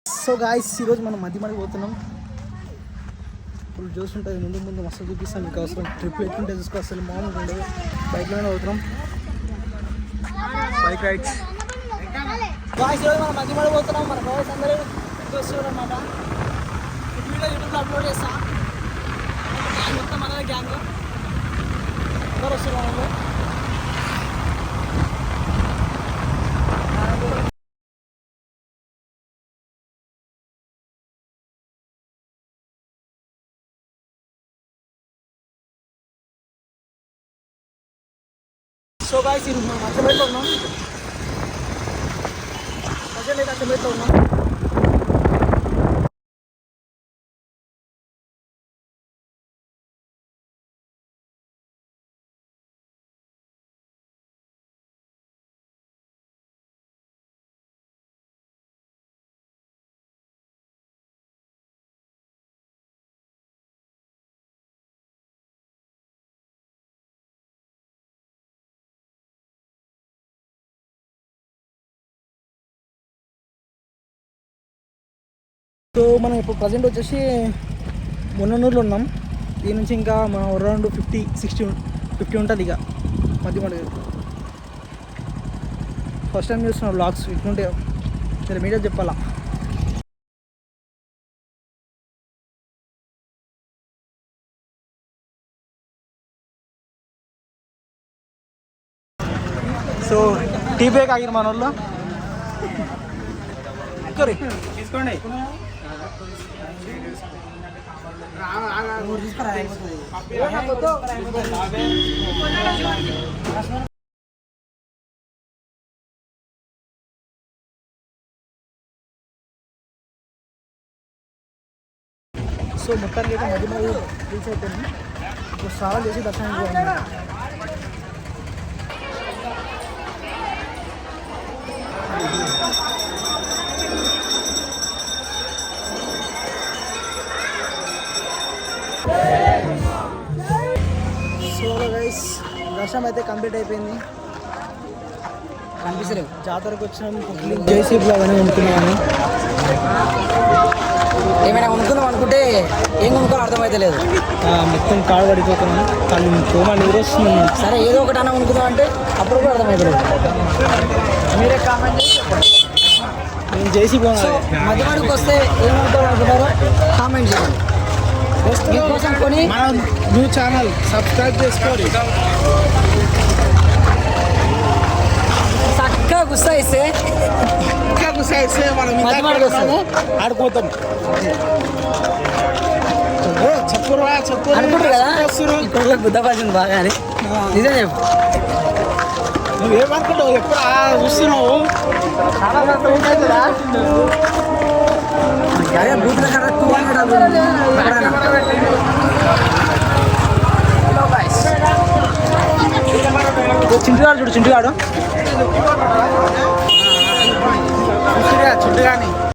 So guys ఈరోజు మనం మధ్యమడికి పోతున్నాం. ఇప్పుడు చూస్తుంటుంది ముందు ముందు మస్తు చూపిస్తాం. మీకు అవసరం ట్రిప్ ఎట్లుంటే చూసుకో, అసలు మామూలుగా ఉండదు. బైక్లోనే పోతున్నాం, బైక్ రైడ్స్. గాయస్ ఈరోజు మనం మధ్యమడి పోతున్నాం. మన బాయ్స్ అందరూ చూస్తున్నారు అన్నమాట. వీడియో యూట్యూబ్లో అప్లోడ్ చేస్తాం. మొత్తం మన గ్యాంగ్ అందరూ వస్తున్నారు. సో గాయ్స్ ఈరోజు మనం అచ్చంపేటలో ఉన్నాం. అచ్చంపేటలో ఉన్నాం. సో మనం ఇప్పుడు ప్రజెంట్ వచ్చేసి మున్ననూరులో ఉన్నాం. దీని నుంచి ఇంకా మనం అరౌండ్ 50-60 ఉంటుంది. ఇక మధ్య ఫస్ట్ టైం చూస్తున్నాం వ్లాగ్స్ ఇట్లుంటే సరే మీడియా చెప్పాలా. సో టీ బ్రేక్ ఆగిన మన వాళ్ళు తీసుకోండి. సో మొత్తానికి అయితే మధ్య రీచ్ అయిపోయింది. ఇప్పుడు స్నానం చేసి దర్శనం చేయాలి. సో గైస్ దర్శనం అయితే కంప్లీట్ అయిపోయింది. కనిపిస్తలేవు. జాతరకు వచ్చినాం. జేసీబీలో అవన్నీ కొనుక్కున్నామని. ఏమైనా కొనుక్కుందాం అనుకుంటే ఏం కొనుక్కోవాలో అర్థమైతే లేదు. మొత్తం కాడు పడిపోతున్నాం. కానీ చూడండి నీరు వస్తున్నాం. సరే ఏదో ఒకటి అన్న కొనుక్కుందాం అంటే అప్పుడు కూడా అర్థమవుతుంది. మీరే కామెంట్ చేసి నేను జేసీబీ మధ్యవాడికి వస్తే ఏం కొనుక్కోవాలనుకుంటారో కామెంట్ చేయండి. మీకోసం కొని మన న్యూ ఛానల్ సబ్స్క్రైబ్ చేసుకోండి. చక్కగా గుస్సాయిస్తే మనం ఆడుకోతాం. చెప్పు అనుకుంటారు కదా ఇప్పుడు బుద్ధ పడుతుంది బాగా అని. నిజం చెప్పు. నువ్వేమనుకుంటావు ఎప్పుడు చూస్తున్నావు. బూతుల కరెక్ట్ చింటుగాడు చూడు. చింటుగాడు చింటుగాని